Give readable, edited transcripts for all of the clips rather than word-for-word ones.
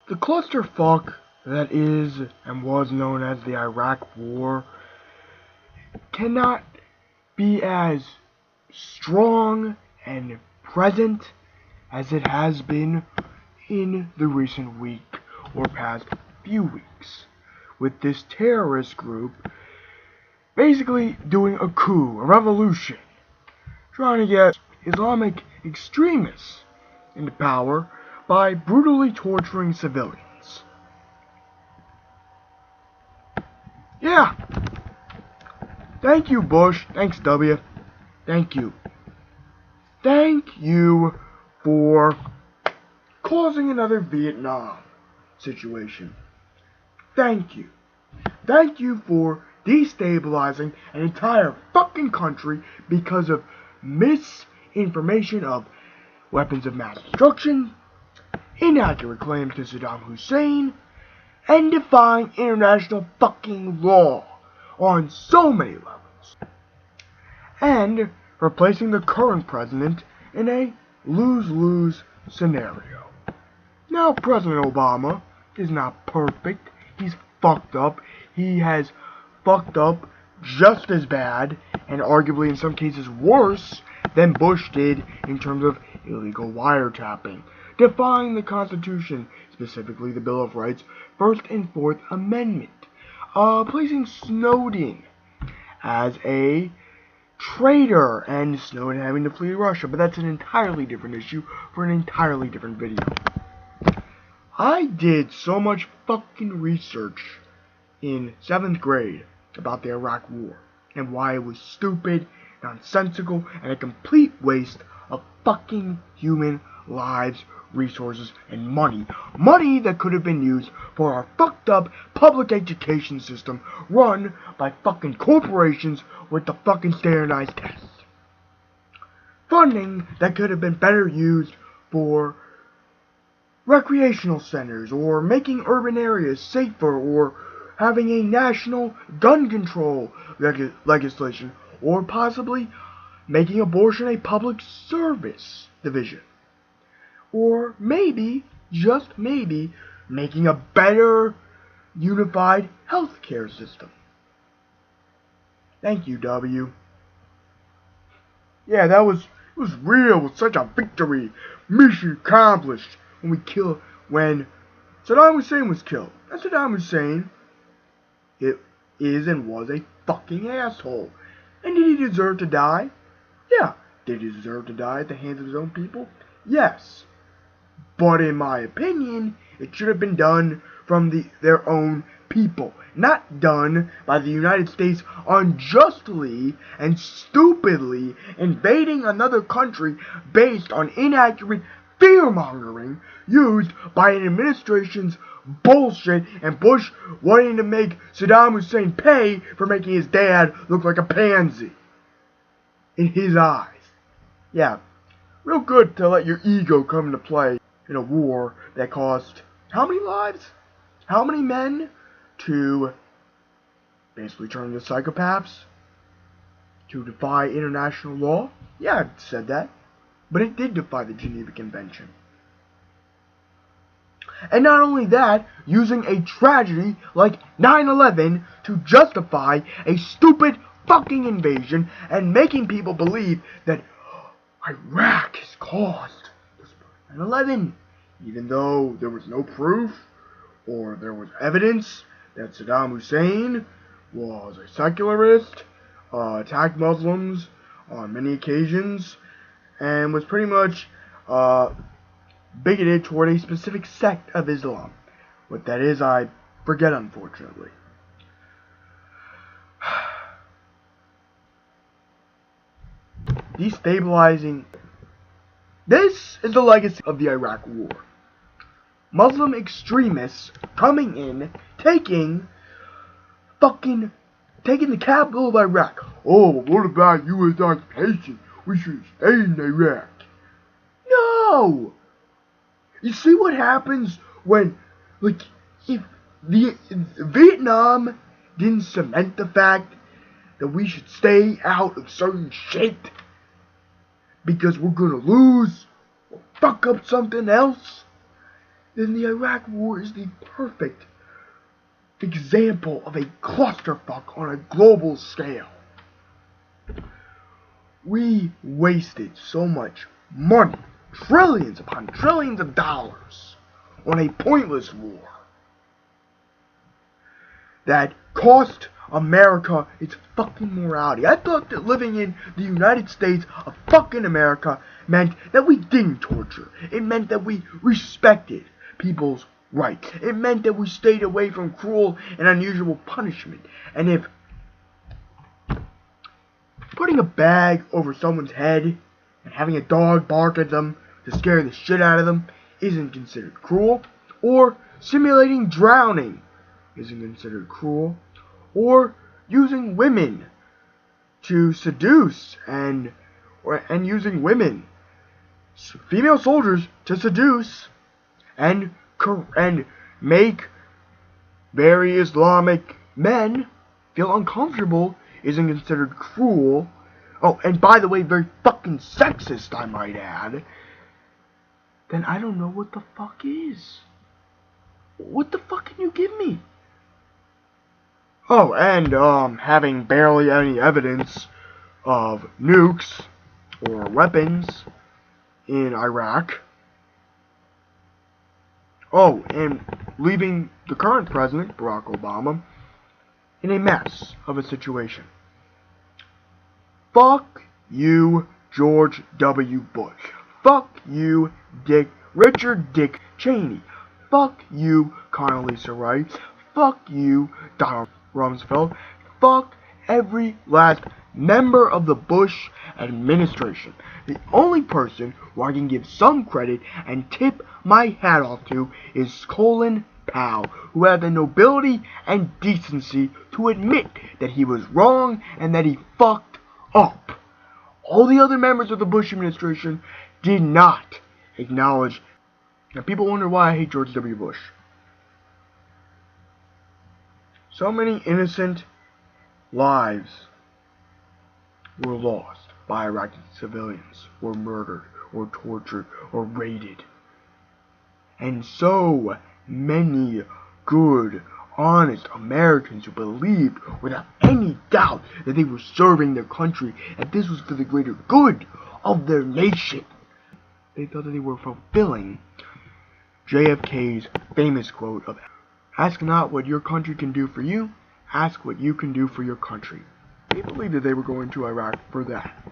The clusterfuck that is and was known as the Iraq War cannot be as strong and present as it has been in the recent week or past few weeks, with this terrorist group basically doing a coup, a revolution, trying to get Islamic extremists into power by brutally torturing civilians. Yeah. Thank you, Bush. Thanks, W. Thank you. Thank you for causing another Vietnam situation. Thank you. Thank you for destabilizing an entire fucking country because of misinformation of weapons of mass destruction, inaccurate claims to Saddam Hussein, and defying international fucking law on so many levels. And replacing the current president in a lose-lose scenario. Now, President Obama is not perfect. He's fucked up. He has fucked up just as bad, and arguably in some cases worse, than Bush did in terms of illegal wiretapping, defying the Constitution, specifically the Bill of Rights, First and Fourth Amendment, placing Snowden as a traitor, and Snowden having to flee to Russia, but that's an entirely different issue for an entirely different video. I did so much fucking research in 7th grade about the Iraq War, and why it was stupid, nonsensical, and a complete waste of fucking human lives, resources, and money. Money that could have been used for our fucked up public education system run by fucking corporations with the fucking standardized tests. Funding that could have been better used for recreational centers, or making urban areas safer, or having a national gun control legislation, or possibly making abortion a public service division. Or maybe, just maybe, making a better unified healthcare system. Thank you, W. Yeah, it was real. It was such a victory. Mission accomplished. When Saddam Hussein was killed. And Saddam Hussein, it is and was a fucking asshole. And did he deserve to die? Yeah. Did he deserve to die at the hands of his own people? Yes. But in my opinion, it should have been done from their own people, not done by the United States unjustly and stupidly invading another country based on inaccurate fear-mongering used by an administration's bullshit, and Bush wanting to make Saddam Hussein pay for making his dad look like a pansy in his eyes. Yeah, real good to let your ego come into play in a war that cost how many lives? How many men to basically turn into psychopaths? To defy international law? Yeah, I said that. But it did defy the Geneva Convention. And not only that, using a tragedy like 9/11 to justify a stupid fucking invasion and making people believe that Iraq has caused 9/11, even though there was no proof or there was evidence that Saddam Hussein was a secularist, attacked Muslims on many occasions, and was pretty much bigoted toward a specific sect of Islam. What that is, I forget, unfortunately. Destabilizing. This is the legacy of the Iraq War. Muslim extremists coming in, taking the capital of Iraq. Oh, what about U.S. occupation? We should stay in Iraq. No! You see what happens when, if Vietnam didn't cement the fact that we should stay out of certain shit because we're gonna lose or fuck up something else? then the Iraq War is the perfect example of a clusterfuck on a global scale. We wasted so much money, trillions upon trillions of dollars, on a pointless war that cost America its fucking morality. I thought that living in the United States of fucking America meant that we didn't torture. It meant that we respected people's rights. It meant that we stayed away from cruel and unusual punishment. And if putting a bag over someone's head and having a dog bark at them to scare the shit out of them isn't considered cruel, or simulating drowning isn't considered cruel, or using women to seduce and using women, female soldiers, to seduce and make very Islamic men feel uncomfortable isn't considered cruel. Oh, and by the way, very fucking sexist, I might add. Then I don't know what the fuck is. What the fuck can you give me? Oh, and having barely any evidence of nukes or weapons in Iraq. Oh, and leaving the current president, Barack Obama, in a mess of a situation. Fuck you, George W. Bush. Fuck you, Richard Dick Cheney. Fuck you, Condoleezza Rice. Fuck you, Donald Rumsfeld. Fuck every last member of the Bush administration. The only person who I can give some credit and tip my hat off to is Colin Powell, who had the nobility and decency to admit that he was wrong and that he fucked up. All the other members of the Bush administration did not acknowledge. Now people wonder why I hate George W. Bush. So many innocent lives were lost by Iraqi civilians, or murdered, or tortured, or raided. And so many good, honest Americans who believed without any doubt that they were serving their country, that this was for the greater good of their nation. They thought that they were fulfilling JFK's famous quote of, "Ask not what your country can do for you, ask what you can do for your country." They believed that they were going to Iraq for that.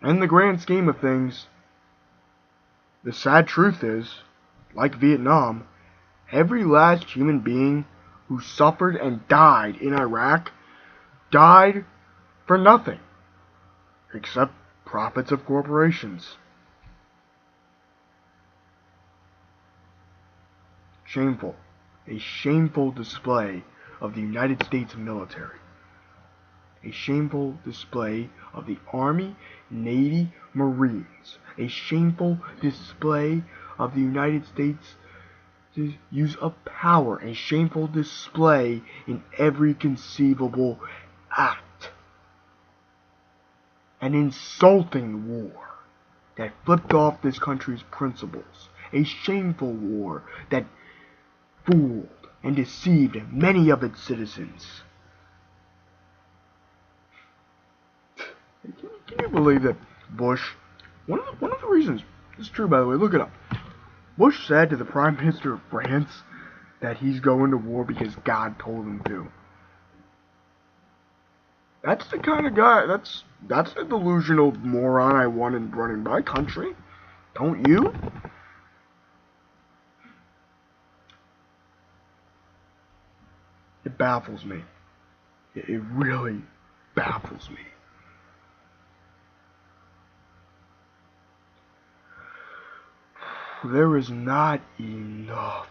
In the grand scheme of things, the sad truth is, like Vietnam, every last human being who suffered and died in Iraq died for nothing, except profits of corporations. Shameful. A shameful display of the United States military. A shameful display of the Army, Navy, Marines. A shameful display of the United States' use of power. A shameful display in every conceivable act. An insulting war that flipped off this country's principles. A shameful war that fooled and deceived many of its citizens. Can you believe that Bush, one of the reasons, it's true by the way, look it up, Bush said to the Prime Minister of France that he's going to war because God told him to. That's the kind of guy, that's the delusional moron I want in running my country. Don't you? It baffles me. It really baffles me. There is not enough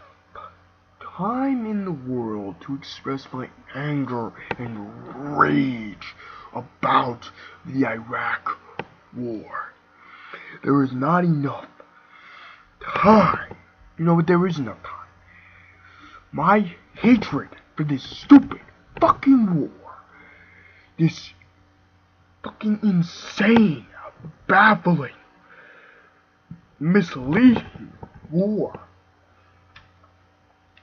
time in the world to express my anger and rage about the Iraq War. There is not enough time. You know what? There is enough time. My hatred for this stupid fucking war, this fucking insane, baffling, misleading war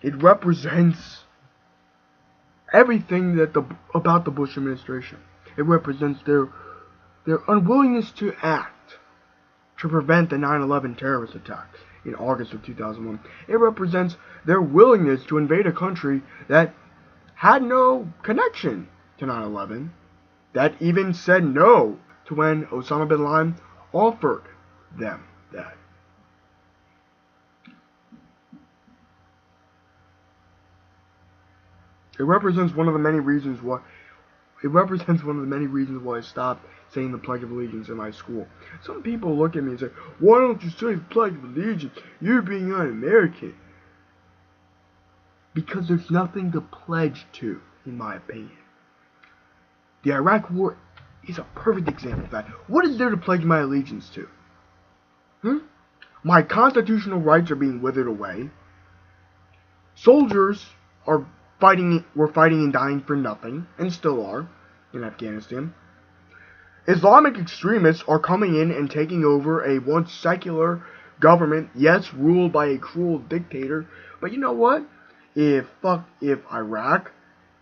It represents everything about the Bush administration. It represents their unwillingness to act to prevent the 9/11 terrorist attacks in August of 2001. It represents their willingness to invade a country that had no connection to 9/11, that even said no to when Osama bin Laden offered them that. It represents one of the many reasons why I stopped saying the Pledge of Allegiance in my school. Some people look at me and say, "Why don't you say the Pledge of Allegiance? You're being un-American." Because there's nothing to pledge to, in my opinion. The Iraq War is a perfect example of that. What is there to pledge my allegiance to? My constitutional rights are being withered away. Soldiers were fighting and dying for nothing, and still are, in Afghanistan. Islamic extremists are coming in and taking over a once secular government, yes, ruled by a cruel dictator. But you know what? If the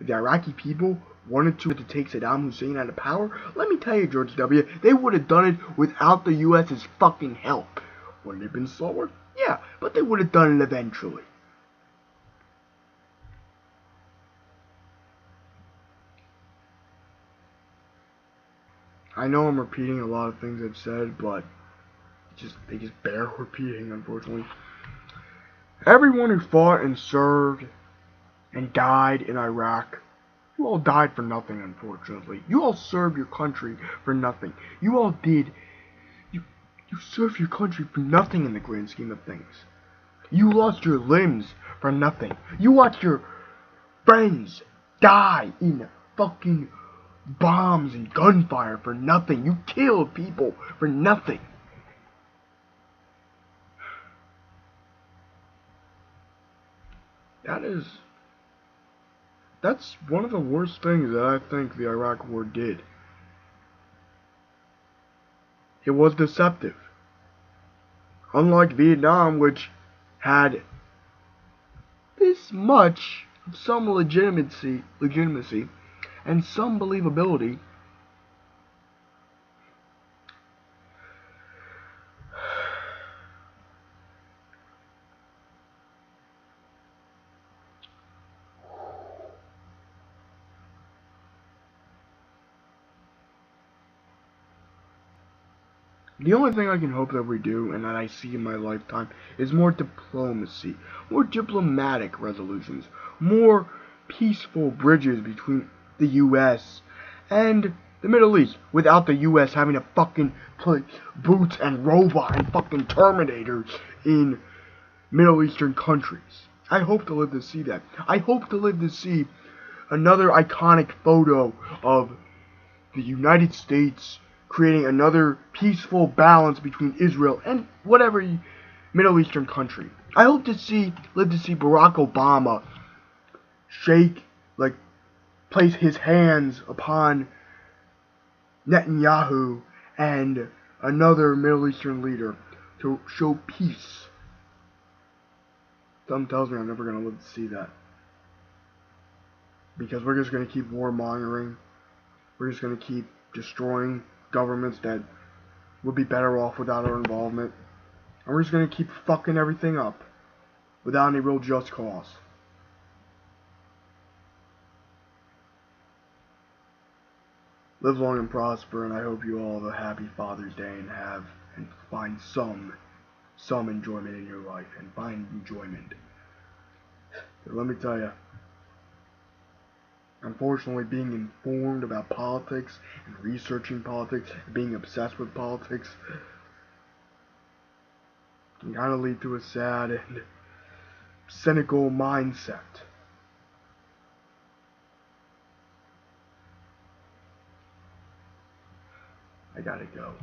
Iraqi people wanted to take Saddam Hussein out of power, let me tell you, George W., they would have done it without the U.S.'s fucking help. Would it have been slower? Yeah, but they would have done it eventually. I know I'm repeating a lot of things I've said, but they just bear repeating, unfortunately. Everyone who fought and served and died in Iraq, you all died for nothing, unfortunately. You all served your country for nothing. You all did. You served your country for nothing in the grand scheme of things. You lost your limbs for nothing. You watched your friends die in fucking bombs and gunfire for nothing. You killed people for nothing. That's one of the worst things that I think the Iraq War did. It was deceptive. Unlike Vietnam, which had this much of some legitimacy and some believability, the only thing I can hope that we do, and that I see in my lifetime, is more diplomacy, more diplomatic resolutions, more peaceful bridges between the U.S. and the Middle East, without the U.S. having to fucking put boots and robot and fucking Terminators in Middle Eastern countries. I hope to live to see that. I hope to live to see another iconic photo of the United States creating another peaceful balance between Israel and whatever Middle Eastern country. I hope to live to see Barack Obama place his hands upon Netanyahu and another Middle Eastern leader to show peace. Something tells me I'm never going to live to see that. Because we're just going to keep warmongering. We're just going to keep destroying governments that would be better off without our involvement. And we're just going to keep fucking everything up without any real just cause. Live long and prosper, and I hope you all have a happy Father's Day and find some enjoyment in your life, and find enjoyment. But let me tell you, unfortunately, being informed about politics and researching politics, being obsessed with politics, can kind of lead to a sad and cynical mindset. I gotta go.